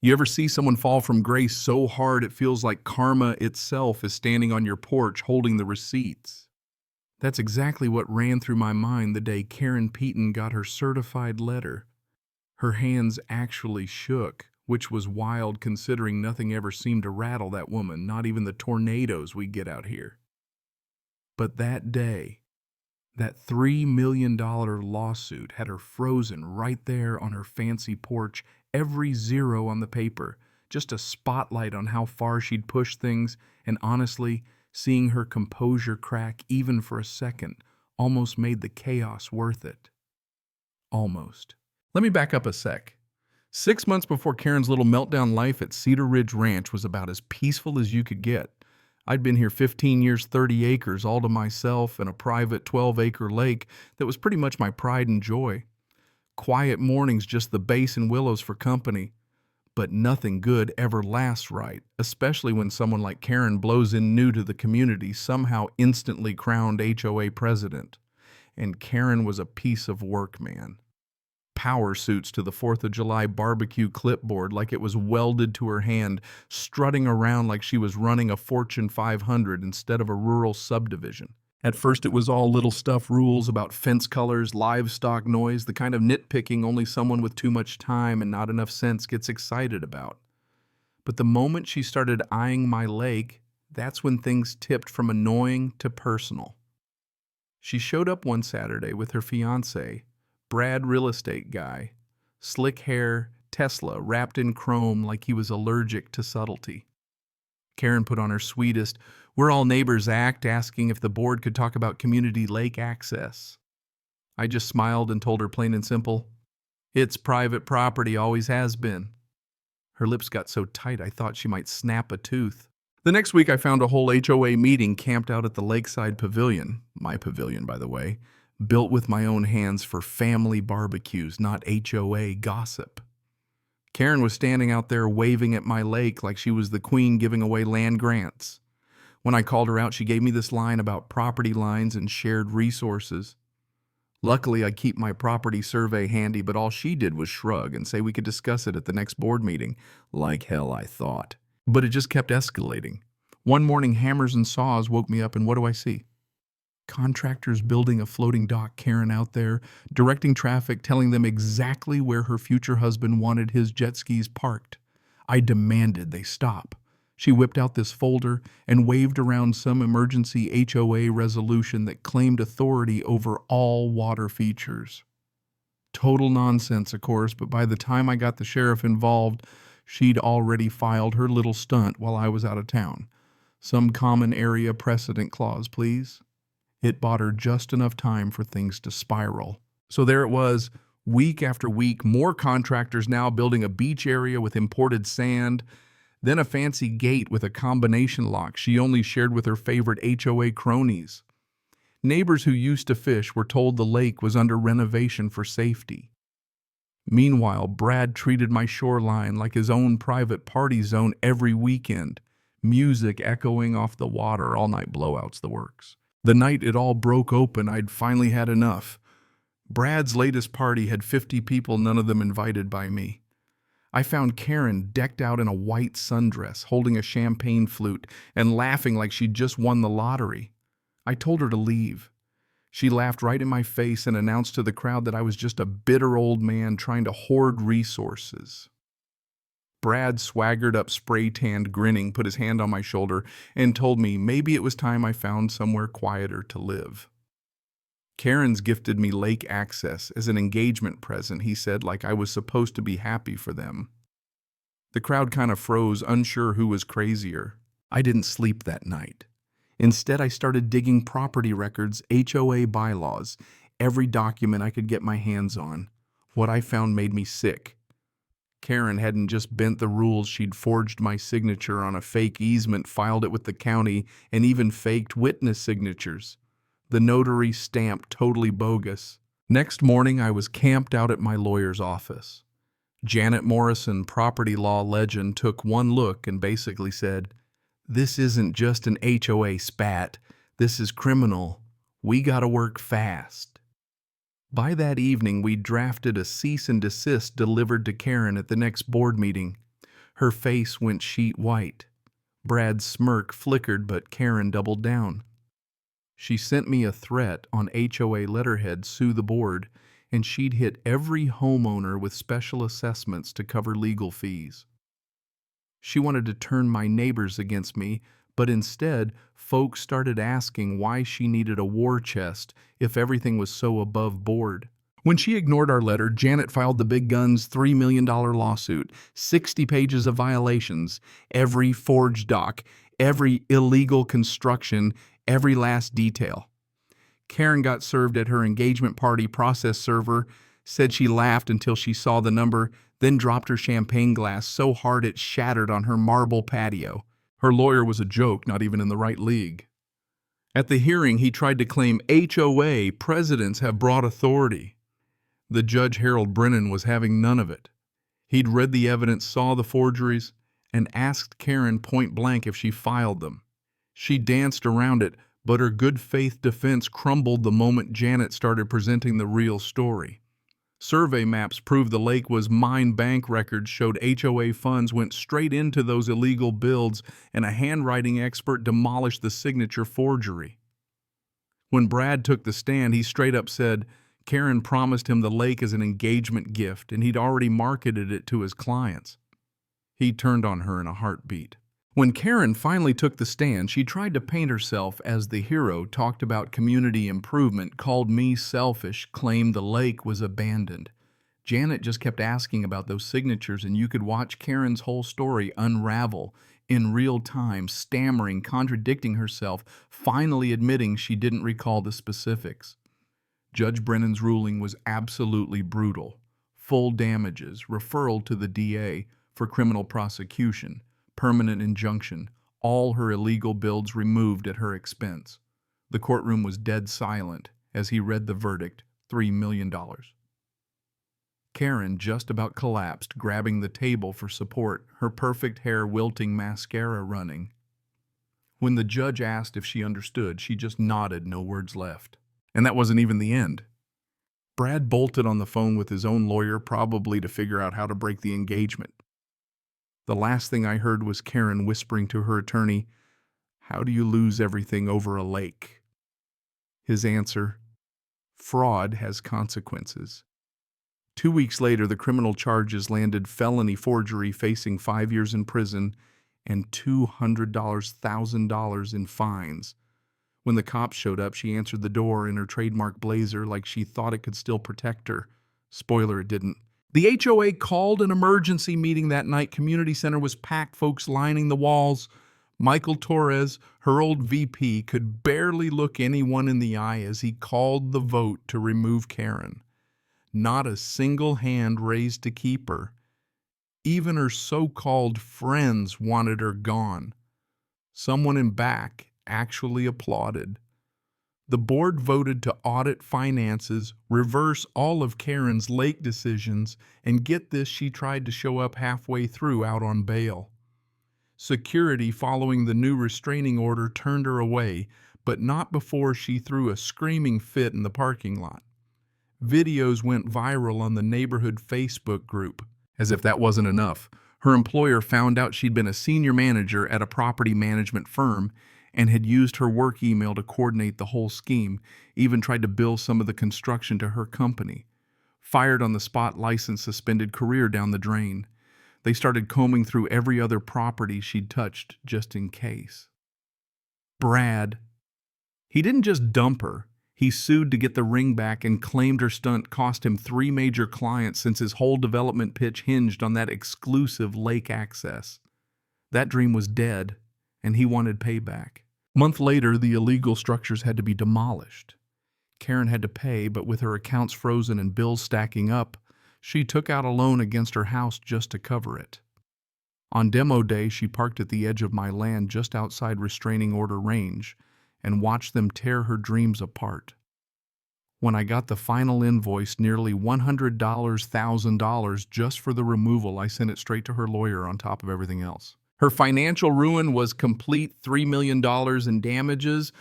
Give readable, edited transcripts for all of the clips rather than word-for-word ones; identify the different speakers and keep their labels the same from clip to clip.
Speaker 1: You ever see someone fall from grace so hard it feels like karma itself is standing on your porch holding the receipts? That's exactly what ran through my mind the day Karen Peaton got her certified letter. Her hands actually shook, which was wild considering nothing ever seemed to rattle that woman, not even the tornadoes we get out here. But that day, that $3 million lawsuit had her frozen right there on her fancy porch, every zero on the paper, just a spotlight on how far she'd pushed things, and honestly, seeing her composure crack even for a second almost made the chaos worth it. Almost. Let me back up a sec. 6 months before Karen's little meltdown, life at Cedar Ridge Ranch was about as peaceful as you could get. I'd been here 15 years, 30 acres, all to myself, and a private 12-acre lake that was pretty much my pride and joy. Quiet mornings, just the bass and willows for company. But nothing good ever lasts right, especially when someone like Karen blows in new to the community, somehow instantly crowned HOA president. And Karen was a piece of work, man. Power suits to the 4th of July barbecue clipboard like it was welded to her hand, strutting around like she was running a Fortune 500 instead of a rural subdivision. At first it was all little stuff rules about fence colors, livestock noise, the kind of nitpicking only someone with too much time and not enough sense gets excited about. But the moment she started eyeing my lake, that's when things tipped from annoying to personal. She showed up one Saturday with her fiancé, Brad real estate guy, slick hair, Tesla wrapped in chrome like he was allergic to subtlety. Karen put on her sweetest, we're all neighbors act, asking if the board could talk about community lake access. I just smiled and told her plain and simple, it's private property, always has been. Her lips got so tight I thought she might snap a tooth. The next week I found a whole HOA meeting camped out at the Lakeside Pavilion, my pavilion by the way, built with my own hands for family barbecues, not HOA gossip. Karen was standing out there waving at my lake like she was the queen giving away land grants. When I called her out, she gave me this line about property lines and shared resources. Luckily, I keep my property survey handy, but all she did was shrug and say we could discuss it at the next board meeting. Like hell, I thought. But it just kept escalating. One morning, hammers and saws woke me up, and what do I see? Contractors building a floating dock, Karen out there, directing traffic, telling them exactly where her future husband wanted his jet skis parked. I demanded they stop. She whipped out this folder and waved around some emergency HOA resolution that claimed authority over all water features. Total nonsense, of course, but by the time I got the sheriff involved, she'd already filed her little stunt while I was out of town. Some common area precedent clause, please. It bought her just enough time for things to spiral. So there it was, week after week, more contractors now building a beach area with imported sand, then a fancy gate with a combination lock she only shared with her favorite HOA cronies. Neighbors who used to fish were told the lake was under renovation for safety. Meanwhile, Brad treated my shoreline like his own private party zone every weekend, music echoing off the water, all-night blowouts, the works. The night it all broke open, I'd finally had enough. Brad's latest party had 50 people, none of them invited by me. I found Karen decked out in a white sundress, holding a champagne flute, and laughing like she'd just won the lottery. I told her to leave. She laughed right in my face and announced to the crowd that I was just a bitter old man trying to hoard resources. Brad swaggered up, spray-tanned, grinning, put his hand on my shoulder, and told me maybe it was time I found somewhere quieter to live. Karen's gifted me lake access as an engagement present, he said, like I was supposed to be happy for them. The crowd kind of froze, unsure who was crazier. I didn't sleep that night. Instead, I started digging property records, HOA bylaws, every document I could get my hands on. What I found made me sick. Karen hadn't just bent the rules, she'd forged my signature on a fake easement, filed it with the county, and even faked witness signatures. The notary stamp totally bogus. Next morning, I was camped out at my lawyer's office. Janet Morrison, property law legend, took one look and basically said, "This isn't just an HOA spat. This is criminal. We gotta work fast." By that evening, we drafted a cease and desist delivered to Karen at the next board meeting. Her face went sheet white. Brad's smirk flickered, but Karen doubled down. She sent me a threat on HOA letterhead, sue the board, and she'd hit every homeowner with special assessments to cover legal fees. She wanted to turn my neighbors against me, but instead, folks started asking why she needed a war chest if everything was so above board. When she ignored our letter, Janet filed the big guns $3 million lawsuit, 60 pages of violations, every forged doc, every illegal construction, every last detail. Karen got served at her engagement party process server, said she laughed until she saw the number, then dropped her champagne glass so hard it shattered on her marble patio. Her lawyer was a joke, not even in the right league. At the hearing, he tried to claim HOA presidents have broad authority. The judge, Harold Brennan, was having none of it. He'd read the evidence, saw the forgeries, and asked Karen point blank if she filed them. She danced around it, but her good faith defense crumbled the moment Janet started presenting the real story. Survey maps proved the lake was mine. Bank records showed HOA funds went straight into those illegal builds, and a handwriting expert demolished the signature forgery. When Brad took the stand, he straight up said Karen promised him the lake as an engagement gift, and he'd already marketed it to his clients. He turned on her in a heartbeat. When Karen finally took the stand, she tried to paint herself as the hero, talked about community improvement, called me selfish, claimed the lake was abandoned. Janet just kept asking about those signatures, and you could watch Karen's whole story unravel in real time, stammering, contradicting herself, finally admitting she didn't recall the specifics. Judge Brennan's ruling was absolutely brutal. Full damages, referral to the DA for criminal prosecution, permanent injunction, all her illegal builds removed at her expense. The courtroom was dead silent as he read the verdict, $3 million. Karen just about collapsed, grabbing the table for support, her perfect hair wilting, mascara running. When the judge asked if she understood, she just nodded, no words left. And that wasn't even the end. Brad bolted on the phone with his own lawyer, probably to figure out how to break the engagement. The last thing I heard was Karen whispering to her attorney, "How do you lose everything over a lake?" His answer, "Fraud has consequences." 2 weeks later, the criminal charges landed: felony forgery facing 5 years in prison and $200,000 in fines. When the cops showed up, she answered the door in her trademark blazer like she thought it could still protect her. Spoiler, it didn't. The HOA called an emergency meeting that night. Community center was packed, folks lining the walls. Michael Torres, her old VP, could barely look anyone in the eye as he called the vote to remove Karen. Not a single hand raised to keep her. Even her so-called friends wanted her gone. Someone in back actually applauded. The board voted to audit finances, reverse all of Karen's lake decisions, and get this, she tried to show up halfway through out on bail. Security, following the new restraining order, turned her away, but not before she threw a screaming fit in the parking lot. Videos went viral on the neighborhood Facebook group. As if that wasn't enough, her employer found out she'd been a senior manager at a property management firm and had used her work email to coordinate the whole scheme, even tried to bill some of the construction to her company. Fired on the spot, license suspended, career down the drain. They started combing through every other property she'd touched just in case. Brad, he didn't just dump her. He sued to get the ring back and claimed her stunt cost him 3 major clients, since his whole development pitch hinged on that exclusive lake access. That dream was dead, and he wanted payback. A month later, the illegal structures had to be demolished. Karen had to pay, but with her accounts frozen and bills stacking up, she took out a loan against her house just to cover it. On demo day, she parked at the edge of my land just outside restraining order range and watched them tear her dreams apart. When I got the final invoice, nearly $100,000 just for the removal, I sent it straight to her lawyer on top of everything else. Her financial ruin was complete: $3 million in damages,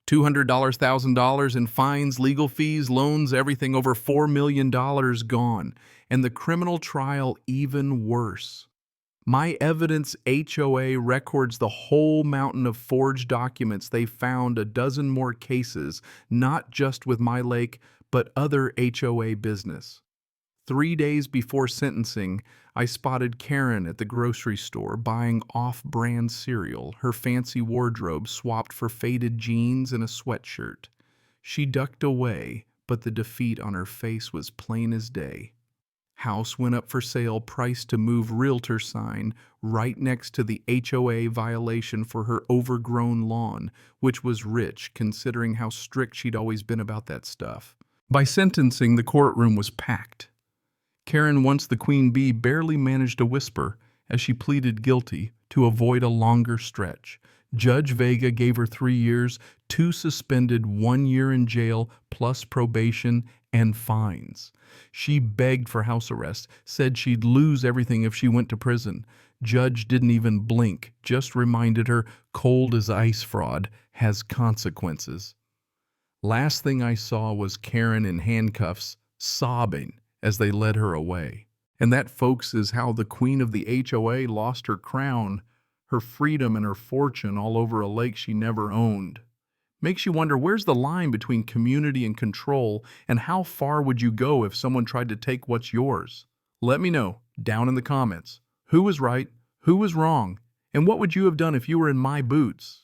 Speaker 1: $200,000 in fines, legal fees, loans, everything. Over $4 million gone. And the criminal trial even worse. My evidence HOA records the whole mountain of forged documents. They found a dozen more cases, not just with my lake, but other HOA business. 3 days before sentencing, I spotted Karen at the grocery store buying off-brand cereal, her fancy wardrobe swapped for faded jeans and a sweatshirt. She ducked away, but the defeat on her face was plain as day. House went up for sale, price to move realtor sign right next to the HOA violation for her overgrown lawn, which was rich considering how strict she'd always been about that stuff. By sentencing, the courtroom was packed. Karen, once the queen bee, barely managed a whisper as she pleaded guilty to avoid a longer stretch. Judge Vega gave her 3 years, 2 suspended, 1 year in jail, plus probation and fines. She begged for house arrest, said she'd lose everything if she went to prison. Judge didn't even blink, just reminded her cold as ice fraud has consequences. Last thing I saw was Karen in handcuffs, sobbing as they led her away. And that, folks, is how the queen of the HOA lost her crown, her freedom, and her fortune all over a lake she never owned. Makes you wonder, where's the line between community and control, and how far would you go if someone tried to take what's yours? Let me know down in the comments. Who was right? Who was wrong? And what would you have done if you were in my boots?